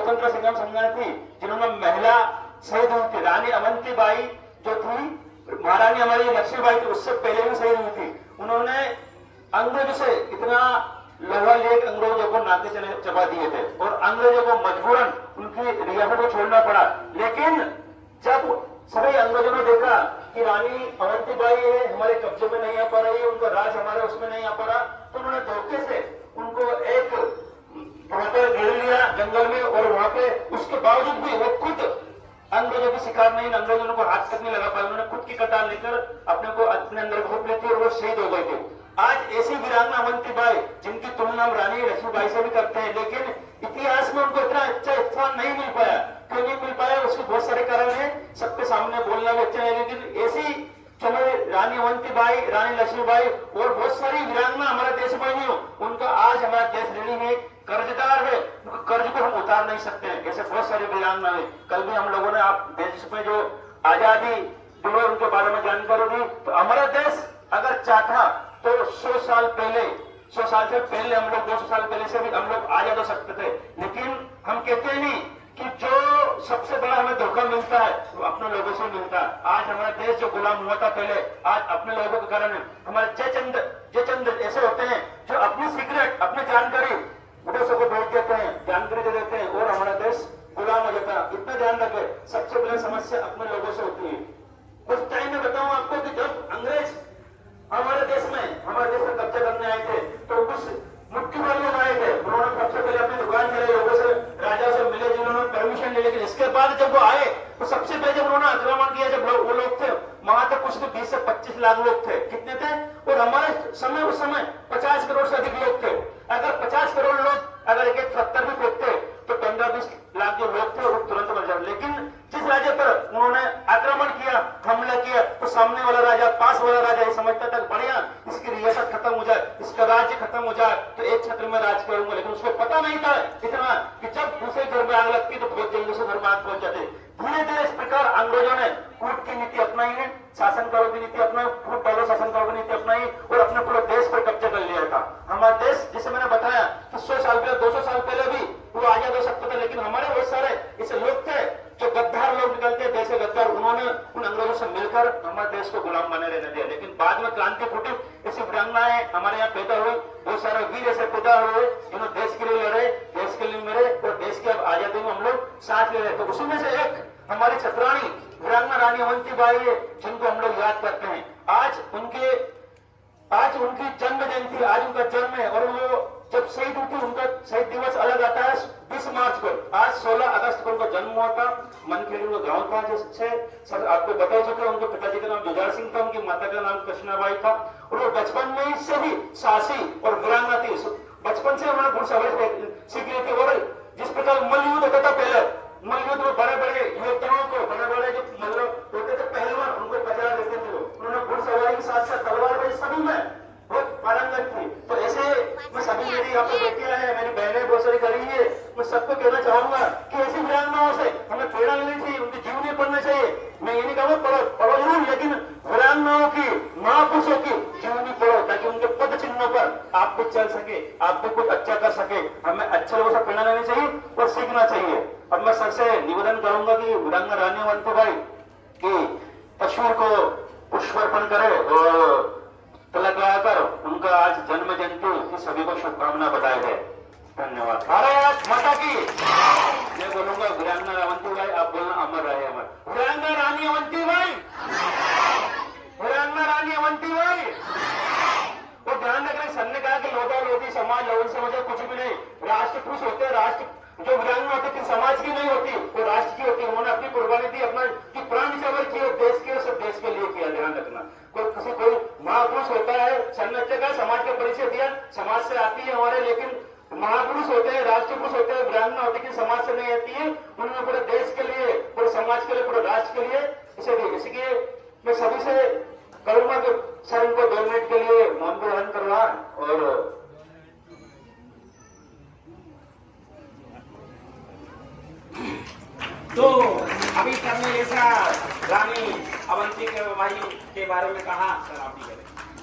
स्वतंत्र संग्राम सेनानी थी जिन्होंने महिला शहीद हुई थी। रानी अवंतीबाई जो थी, महारानी हमारी लक्ष्मीबाई थी, उससे पहले भी शहीद हुई थी। उन्होंने अंग्रेजों से इतना लोहा लेकर अंग्रेजों को नाके चबा दिए थे और अंग्रेजों को मजबूरन उनकी रियासत को छोड़ना पड़ा। लेकिन जब सभी अंग्रेजों ने देखा कि रानी अवंतीबाई हमारे कब्जे में नहीं आ पा रही है, उनका राज हमारे उसमें नहीं आ पा रहा, तो उन्होंने धोखे से उनको एक वहां पर घेर लिया जंगल में, और वहां पे उसके बावजूद भी वो खुद अंग्रेजों की शिकार नहीं, अंग्रेजों को हाथ तक नहीं लगा पाए। उन्होंने खुद की कतार लेकर अपने को अपने अंदर घोप लेती और वो शहीद हो गए थे। आज ऐसी वीरांगना अवंतीबाई जिनकी तुलना हम रानी लक्ष्मीबाई से भी करते हैं, लेकिन इतिहास में उनको इतना अच्छा स्थान नहीं मिल पाया। क्यों नहीं मिल पाया? उसके बहुत सारे कारण है, सबके सामने बोलना भी अच्छा है, लेकिन ऐसी चलो रानी अवंतीबाई, रानी लक्ष्मीबाई और बहुत सारी वीरांगना हमारे देश में ही हो, उनका आज हमारा देश ऋणी है, कर्जदार है, उनका कर्ज को हम उतार नहीं सकते हैं। ऐसे बहुत सारी वीरांगना है। कल भी हम लोगों ने आप देश में जो आजादी दिवस उनके बारे में जानकारी दी, तो हमारा देश अगर चाहता तो 100 साल पहले, 100 साल से पहले हम लोग 200 साल पहले से भी हम लोग आजाद हो सकते थे। लेकिन हम कहते हैं नहीं कि जो सबसे बड़ा हमें धोखा मिलता है वो अपने लोगों से मिलता है। आज हमारा देश जो गुलाम हुआ था पहले, आज अपने लोगों के कारण हमारे जयचंद ऐसे होते हैं जो अपनी सीक्रेट, अपनी जानकारी विदेशों को भेज देते हैं, जानकारी दे देते हैं और हमारा देश गुलाम हो जाता है। इतना ध्यान रखें, सबसे पहले समस्या अपने लोगों से होती है। कुछ टाइम में बताऊं आपको कि जब अंग्रेज हमारे देश में कब्जा करने आए थे, तो कुछ मुट्ठी भर लोग आए थे। उन्होंने सबसे पहले अपनी दुकान चलाई, लोगों से, राजा से मिले, जिन्होंने परमिशन ले। लेकिन इसके बाद जब वो आए तो सबसे पहले जब उन्होंने आक्रमण किया, जब वो लोग थे वहां तक कुछ 20 से 25 लाख लोग थे। कितने थे? और हमारे समय उस समय 50 करोड़ से अधिक लोग थे। अगर 50 करोड़ लोग अगर एक 70 भी फेंकते तो 15-20 लाख जो लोग थे वो तुरंत मर जाते। लेकिन जिस राज्य पर उन्होंने आक्रमण किया, हमला किया, तो सामने वाला राजा, पास वाला राजा ये समझता था बढ़िया इसकी रियासत खत्म हो जाए, इसका राज्य खत्म हो जाए तो एक छत्र में राज करूंगा। लेकिन उसको पता नहीं था इतना कि जब दूसरे घर में आग लगती तो बहुत जल्दी से घर में आग पहुंच जाते। धीरे धीरे इस प्रकार अंग्रेजों ने कूट की नीति अपनाई है, शासनकारों की नीति अपनाई, फूट डालो शासनकारों की नीति अपनाई और अपने पूरे देश पर कब्जा कर लिया था। हमारा देश, जिसे मैंने बताया कि 100 साल पहले, 200 साल पहले भी वो आजाद हो सकता था, लेकिन हमारे बहुत सारे ऐसे लोग थे जो गद्दार लोग निकलते देश के गद्दार, उन्होंने उन अंग्रेजों से मिलकर हमारे देश को गुलाम बने रहने दिया। लेकिन बाद में क्रांति फूटी, ऐसी वीरांगनाएं हमारे यहाँ पैदा हुई, बहुत सारे वीर ऐसे पैदा हुए जिन्होंने देश के लिए लड़े, देश के लिए मरे और देश की अब आजादी में हम लोग साथ ले रहे। तो उसी में से एक हमारी छत्राणी वीरांगना रानी अवंतीबाई है, जिनको हम लोग याद करते हैं। आज उनकी जन्म जयंती, आज उनका जन्म है और वो जब शहीद हुई थी, उनका शहीद दिवस अलग आता है 20 मार्च को। आज 16 अगस्त को उनका जन्म हुआ था। मनखेड़ी उनका गांव था, जिससे सर आपको बता चुके हैं। उनके पिताजी का नाम जुझार सिंह था, उनकी माता का नाम कृष्णाबाई था और वो बचपन में से ही साहसी और वीरांगना थी। बचपन से उन्होंने घुड़सवारी सीख ली थी और जिस प्रकार मल्लयुद्ध होता था पहले, मल्लयुद्ध में बड़े बड़े योद्धाओं को, बड़े बड़े जो मतलब होते थे पहलवान, उनको बजा देते थे। उन्होंने घुड़सवारी के साथ साथ तलवारबाजी सभी में बहुत पारंगत थी। तो ऐसे मैं सभी, मेरी यहाँ पे बेटियां हैं, मेरी बहनें बहुत सारी करी है, मैं सबको कहना चाहूंगा कि ऐसी वीरांगनाओं से हमें प्रेरणा लेनी चाहिए, उनकी जीवनी पढ़ना चाहिए। मैं ये नहीं कहूँगा पढ़ो जरूर, लेकिन वीरांगनाओं की, महापुरुषों की जीवनी पढ़ो ताकि उनके पद चिन्हों पर आप भी चल सके, आप भी कुछ अच्छा कर सके। हमें अच्छे लोगों से प्रेरणा लेनी चाहिए और सीखना चाहिए। अब मैं सबसे निवेदन करूंगा कि वीरांगना रानी अवंतीबाई की तस्वीर को पुष्पार्पण करे और तिलक लगाकर उनका आज जन्म जयंती की सभी को शुभकामना बताए गए। धन्यवाद। भारत माता की। मैं बोलूंगा वीरांगना अवंतीबाई, आप बोलना अमर रहे अमर। वीरांगना रानी अवंतीबाई, वीरांगना रानी अवंतीबाई। और ध्यान रखना, सर ने कहा कि लोधा लोधी समाज लोगों समझे कुछ भी नहीं। राष्ट्र खुश होते हैं, राष्ट्र जो वीरांगना होती थी समाज की नहीं होती, वो राष्ट्र की होती है। उन्होंने अपनी कुर्बानी दी, अपना की प्राण न्यौछावर किए, देश के सब देश के लिए किया। ध्यान रखना, कोई महापुरुष होता है, सन्नच्चे का समाज का परिचय दिया, समाज से आती है हमारे, लेकिन महापुरुष होते हैं, राष्ट्रपुरुष होते हैं, वीरांगना होती है समाज से नहीं आती है। उन्होंने पूरे देश के लिए, पूरे समाज के लिए, पूरे राष्ट्र के लिए इसलिए मैं सभी से करूंगा कि सर इनको 2 मिनट के लिए मौन को ग्रहण करवा। और तो अभी सर ने जैसा रानी अवंती के बारे में कहा, सर आप भी